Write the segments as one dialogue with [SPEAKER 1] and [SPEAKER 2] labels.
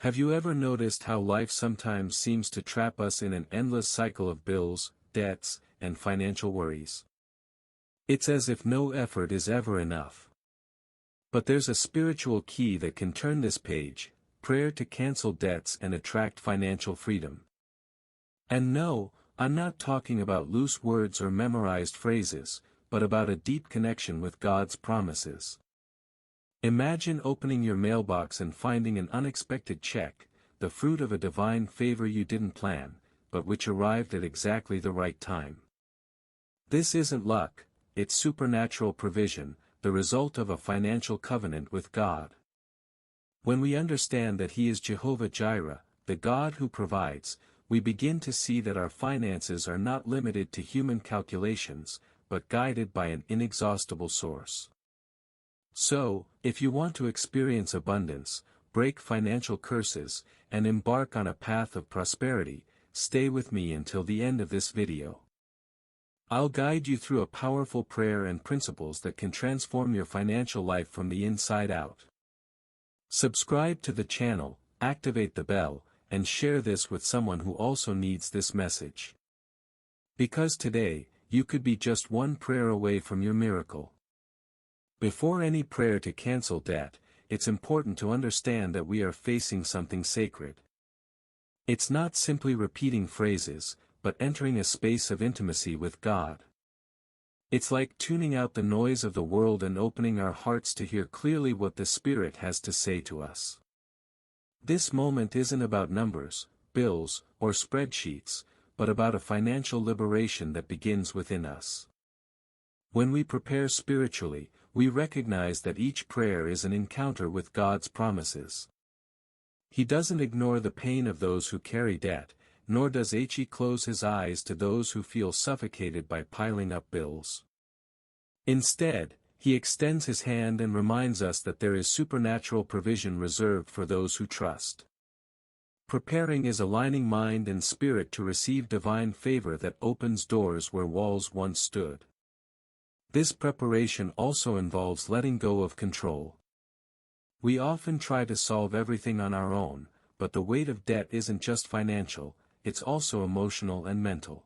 [SPEAKER 1] Have you ever noticed how life sometimes seems to trap us in an endless cycle of bills, debts, and financial worries? It's as if no effort is ever enough. But there's a spiritual key that can turn this page: prayer to cancel debts and attract financial freedom. And no, I'm not talking about loose words or memorized phrases, but about a deep connection with God's promises. Imagine opening your mailbox and finding an unexpected check, the fruit of a divine favor you didn't plan, but which arrived at exactly the right time. This isn't luck, it's supernatural provision, the result of a financial covenant with God. When we understand that He is Jehovah Jireh, the God who provides, we begin to see that our finances are not limited to human calculations, but guided by an inexhaustible source. So, if you want to experience abundance, break financial curses, and embark on a path of prosperity, stay with me until the end of this video. I'll guide you through a powerful prayer and principles that can transform your financial life from the inside out. Subscribe to the channel, activate the bell, and share this with someone who also needs this message. Because today, you could be just one prayer away from your miracle. Before any prayer to cancel debt, it's important to understand that we are facing something sacred. It's not simply repeating phrases, but entering a space of intimacy with God. It's like tuning out the noise of the world and opening our hearts to hear clearly what the Spirit has to say to us. This moment isn't about numbers, bills, or spreadsheets, but about a financial liberation that begins within us. When we prepare spiritually, we recognize that each prayer is an encounter with God's promises. He doesn't ignore the pain of those who carry debt, nor does He close His eyes to those who feel suffocated by piling up bills. Instead, He extends His hand and reminds us that there is supernatural provision reserved for those who trust. Preparing is aligning mind and spirit to receive divine favor that opens doors where walls once stood. This preparation also involves letting go of control. We often try to solve everything on our own, but the weight of debt isn't just financial, it's also emotional and mental.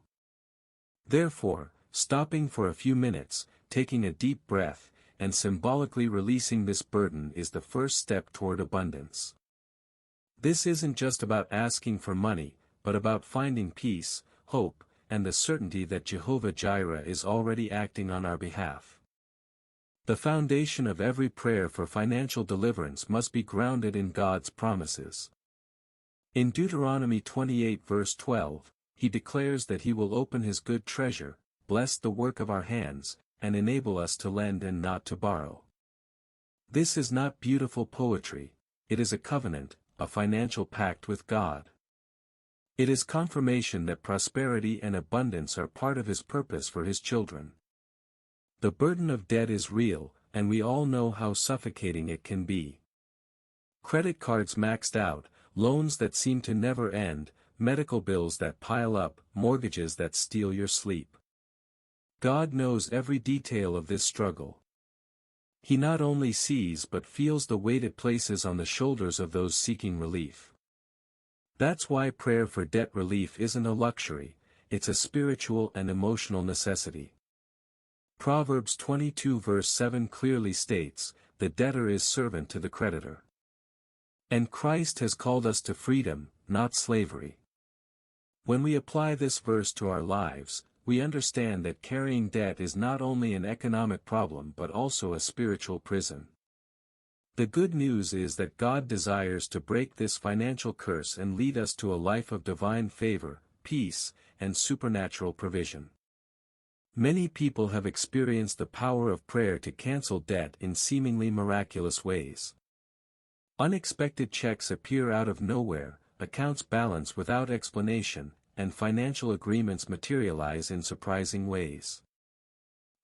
[SPEAKER 1] Therefore, stopping for a few minutes, taking a deep breath, and symbolically releasing this burden is the first step toward abundance. This isn't just about asking for money, but about finding peace, hope, and the certainty that Jehovah Jireh is already acting on our behalf. The foundation of every prayer for financial deliverance must be grounded in God's promises. In Deuteronomy 28 verse 12, He declares that He will open His good treasure, bless the work of our hands, and enable us to lend and not to borrow. This is not beautiful poetry, it is a covenant, a financial pact with God. It is confirmation that prosperity and abundance are part of His purpose for His children. The burden of debt is real, and we all know how suffocating it can be. Credit cards maxed out, loans that seem to never end, medical bills that pile up, mortgages that steal your sleep. God knows every detail of this struggle. He not only sees but feels the weight it places on the shoulders of those seeking relief. That's why prayer for debt relief isn't a luxury, it's a spiritual and emotional necessity. Proverbs 22 verse 7 clearly states, "The debtor is servant to the creditor." And Christ has called us to freedom, not slavery. When we apply this verse to our lives, we understand that carrying debt is not only an economic problem but also a spiritual prison. The good news is that God desires to break this financial curse and lead us to a life of divine favor, peace, and supernatural provision. Many people have experienced the power of prayer to cancel debt in seemingly miraculous ways. Unexpected checks appear out of nowhere, accounts balance without explanation, and financial agreements materialize in surprising ways.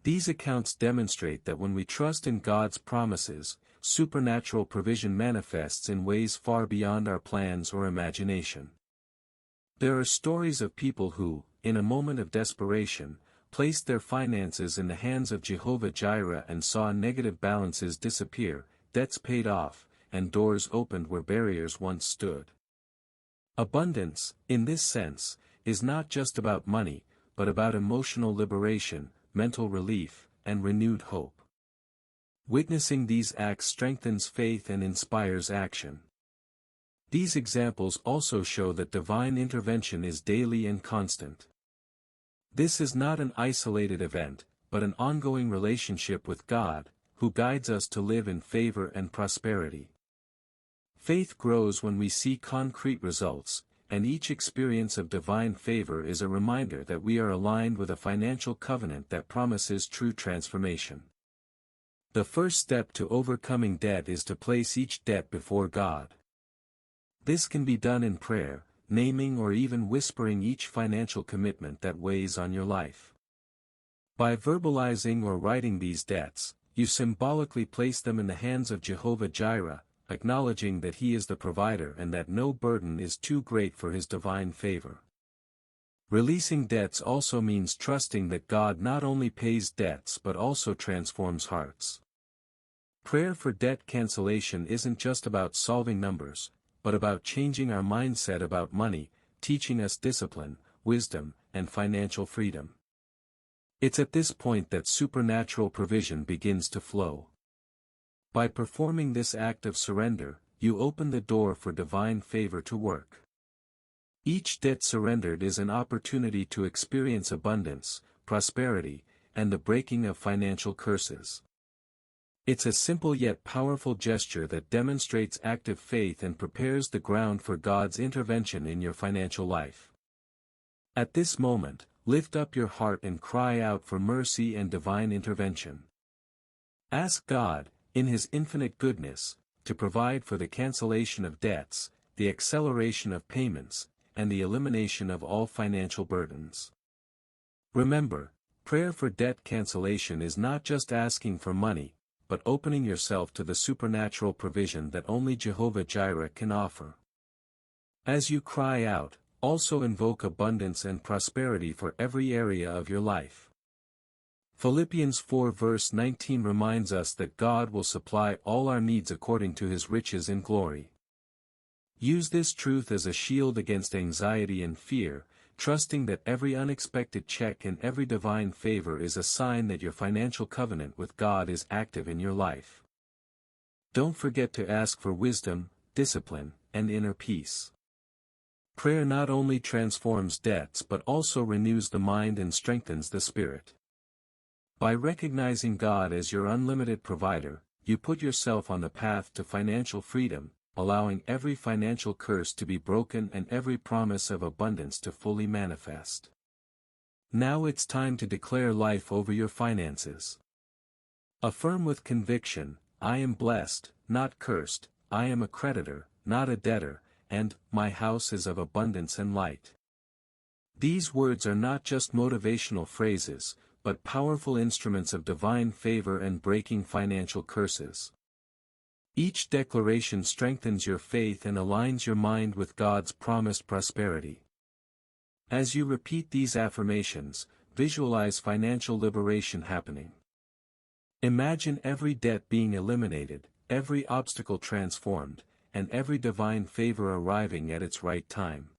[SPEAKER 1] These accounts demonstrate that when we trust in God's promises, supernatural provision manifests in ways far beyond our plans or imagination. There are stories of people who, in a moment of desperation, placed their finances in the hands of Jehovah Jireh and saw negative balances disappear, debts paid off, and doors opened where barriers once stood. Abundance, in this sense, is not just about money, but about emotional liberation, mental relief, and renewed hope. Witnessing these acts strengthens faith and inspires action. These examples also show that divine intervention is daily and constant. This is not an isolated event, but an ongoing relationship with God, who guides us to live in favor and prosperity. Faith grows when we see concrete results, and each experience of divine favor is a reminder that we are aligned with a financial covenant that promises true transformation. The first step to overcoming debt is to place each debt before God. This can be done in prayer, naming or even whispering each financial commitment that weighs on your life. By verbalizing or writing these debts, you symbolically place them in the hands of Jehovah Jireh, acknowledging that He is the provider and that no burden is too great for His divine favor. Releasing debts also means trusting that God not only pays debts but also transforms hearts. Prayer for debt cancellation isn't just about solving numbers, but about changing our mindset about money, teaching us discipline, wisdom, and financial freedom. It's at this point that supernatural provision begins to flow. By performing this act of surrender, you open the door for divine favor to work. Each debt surrendered is an opportunity to experience abundance, prosperity, and the breaking of financial curses. It's a simple yet powerful gesture that demonstrates active faith and prepares the ground for God's intervention in your financial life. At this moment, lift up your heart and cry out for mercy and divine intervention. Ask God, in His infinite goodness, to provide for the cancellation of debts, the acceleration of payments, and the elimination of all financial burdens. Remember, prayer for debt cancellation is not just asking for money, but opening yourself to the supernatural provision that only Jehovah Jireh can offer. As you cry out, also invoke abundance and prosperity for every area of your life. Philippians 4 verse 19 reminds us that God will supply all our needs according to His riches in glory. Use this truth as a shield against anxiety and fear, trusting that every unexpected check and every divine favor is a sign that your financial covenant with God is active in your life. Don't forget to ask for wisdom, discipline, and inner peace. Prayer not only transforms debts but also renews the mind and strengthens the spirit. By recognizing God as your unlimited provider, you put yourself on the path to financial freedom, allowing every financial curse to be broken and every promise of abundance to fully manifest. Now it's time to declare life over your finances. Affirm with conviction, I am blessed, not cursed, I am a creditor, not a debtor, and my house is of abundance and light. These words are not just motivational phrases, but powerful instruments of divine favor and breaking financial curses. Each declaration strengthens your faith and aligns your mind with God's promised prosperity. As you repeat these affirmations, visualize financial liberation happening. Imagine every debt being eliminated, every obstacle transformed, and every divine favor arriving at its right time.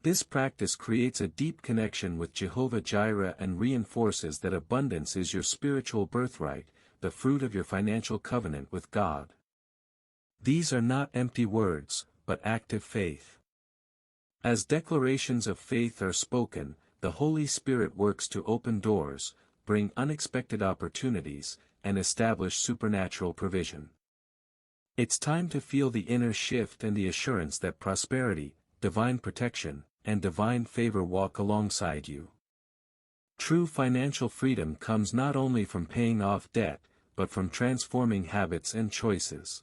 [SPEAKER 1] This practice creates a deep connection with Jehovah Jireh and reinforces that abundance is your spiritual birthright, the fruit of your financial covenant with God. These are not empty words, but active faith. As declarations of faith are spoken, the Holy Spirit works to open doors, bring unexpected opportunities, and establish supernatural provision. It's time to feel the inner shift and the assurance that prosperity, divine protection, and divine favor walk alongside you. True financial freedom comes not only from paying off debt, but from transforming habits and choices.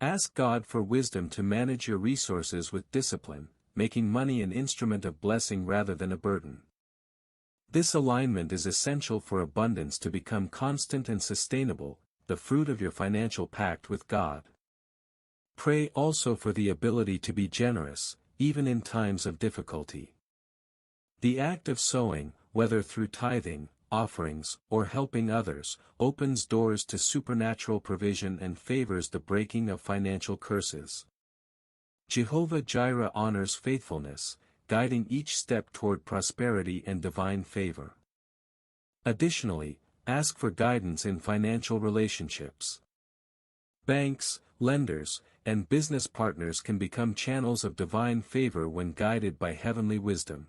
[SPEAKER 1] Ask God for wisdom to manage your resources with discipline, making money an instrument of blessing rather than a burden. This alignment is essential for abundance to become constant and sustainable, the fruit of your financial pact with God. Pray also for the ability to be generous, even in times of difficulty. The act of sowing, whether through tithing, offerings, or helping others, opens doors to supernatural provision and favors the breaking of financial curses. Jehovah Jireh honors faithfulness, guiding each step toward prosperity and divine favor. Additionally, ask for guidance in financial relationships. Banks, lenders, and business partners can become channels of divine favor when guided by heavenly wisdom.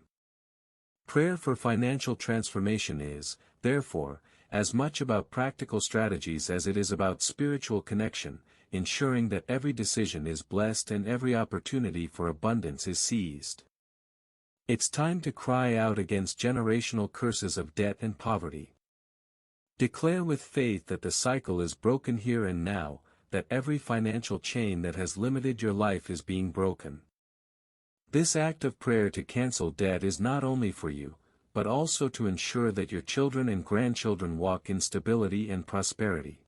[SPEAKER 1] Prayer for financial transformation is, therefore, as much about practical strategies as it is about spiritual connection, ensuring that every decision is blessed and every opportunity for abundance is seized. It's time to cry out against generational curses of debt and poverty. Declare with faith that the cycle is broken here and now, that every financial chain that has limited your life is being broken. This act of prayer to cancel debt is not only for you, but also to ensure that your children and grandchildren walk in stability and prosperity.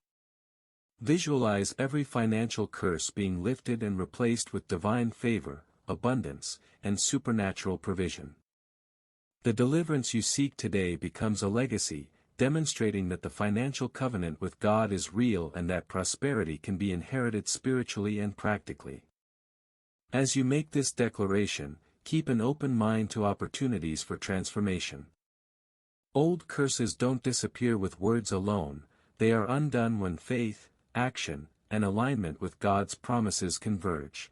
[SPEAKER 1] Visualize every financial curse being lifted and replaced with divine favor, abundance, and supernatural provision. The deliverance you seek today becomes a legacy, demonstrating that the financial covenant with God is real and that prosperity can be inherited spiritually and practically. As you make this declaration, keep an open mind to opportunities for transformation. Old curses don't disappear with words alone, they are undone when faith, action, and alignment with God's promises converge.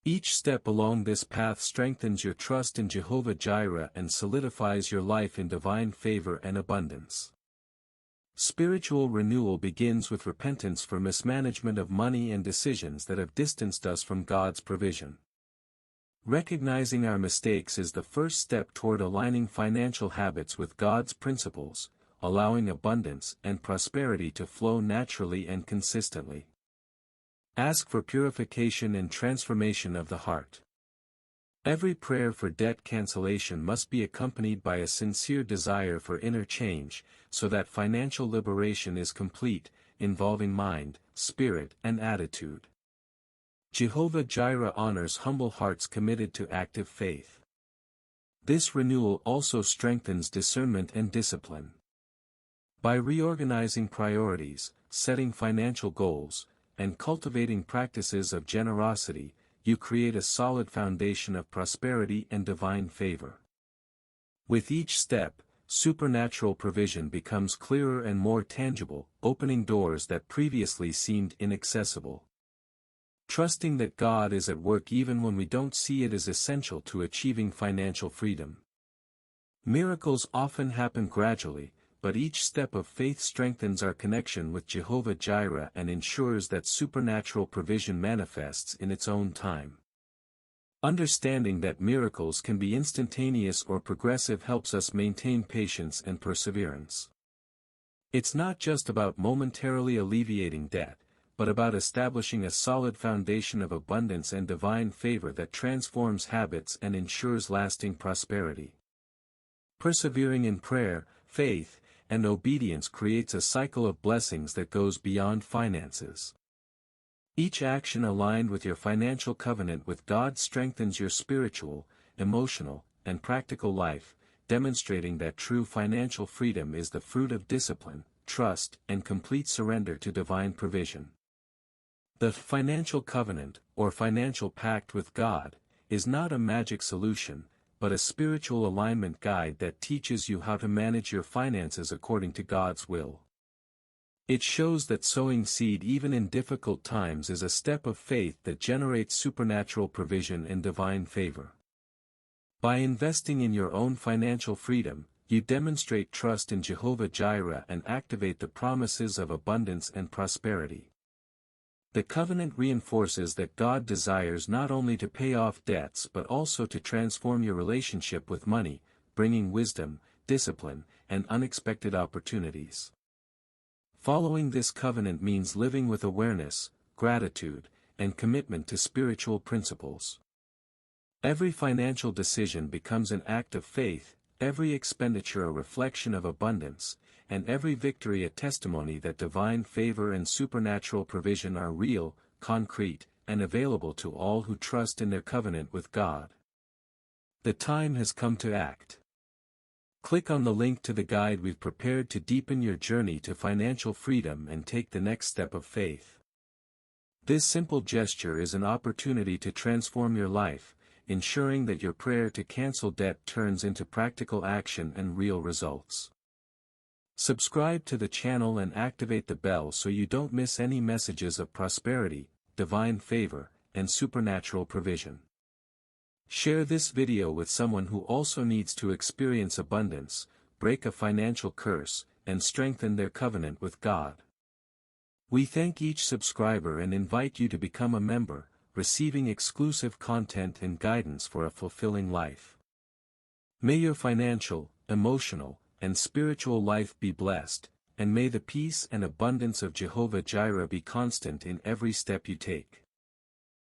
[SPEAKER 1] Each step along this path strengthens your trust in Jehovah Jireh and solidifies your life in divine favor and abundance. Spiritual renewal begins with repentance for mismanagement of money and decisions that have distanced us from God's provision. Recognizing our mistakes is the first step toward aligning financial habits with God's principles, allowing abundance and prosperity to flow naturally and consistently. Ask for purification and transformation of the heart. Every prayer for debt cancellation must be accompanied by a sincere desire for inner change, so that financial liberation is complete, involving mind, spirit, and attitude. Jehovah Jireh honors humble hearts committed to active faith. This renewal also strengthens discernment and discipline. By reorganizing priorities, setting financial goals, and cultivating practices of generosity, you create a solid foundation of prosperity and divine favor. With each step, supernatural provision becomes clearer and more tangible, opening doors that previously seemed inaccessible. Trusting that God is at work even when we don't see it is essential to achieving financial freedom. Miracles often happen gradually, but each step of faith strengthens our connection with Jehovah Jireh and ensures that supernatural provision manifests in its own time. Understanding that miracles can be instantaneous or progressive helps us maintain patience and perseverance. It's not just about momentarily alleviating debt, but about establishing a solid foundation of abundance and divine favor that transforms habits and ensures lasting prosperity. Persevering in prayer, faith, and obedience creates a cycle of blessings that goes beyond finances. Each action aligned with your financial covenant with God strengthens your spiritual, emotional, and practical life, demonstrating that true financial freedom is the fruit of discipline, trust, and complete surrender to divine provision. The financial covenant, or financial pact with God, is not a magic solution, but a spiritual alignment guide that teaches you how to manage your finances according to God's will. It shows that sowing seed even in difficult times is a step of faith that generates supernatural provision and divine favor. By investing in your own financial freedom, you demonstrate trust in Jehovah Jireh and activate the promises of abundance and prosperity. The covenant reinforces that God desires not only to pay off debts but also to transform your relationship with money, bringing wisdom, discipline, and unexpected opportunities. Following this covenant means living with awareness, gratitude, and commitment to spiritual principles. Every financial decision becomes an act of faith, every expenditure a reflection of abundance, and every victory a testimony that divine favor and supernatural provision are real, concrete, and available to all who trust in their covenant with God. The time has come to act. Click on the link to the guide we've prepared to deepen your journey to financial freedom and take the next step of faith. This simple gesture is an opportunity to transform your life, ensuring that your prayer to cancel debt turns into practical action and real results. Subscribe to the channel and activate the bell so you don't miss any messages of prosperity, divine favor, and supernatural provision. Share this video with someone who also needs to experience abundance, break a financial curse, and strengthen their covenant with God. We thank each subscriber and invite you to become a member, receiving exclusive content and guidance for a fulfilling life. May your financial, emotional, and spiritual life be blessed, and may the peace and abundance of Jehovah Jireh be constant in every step you take.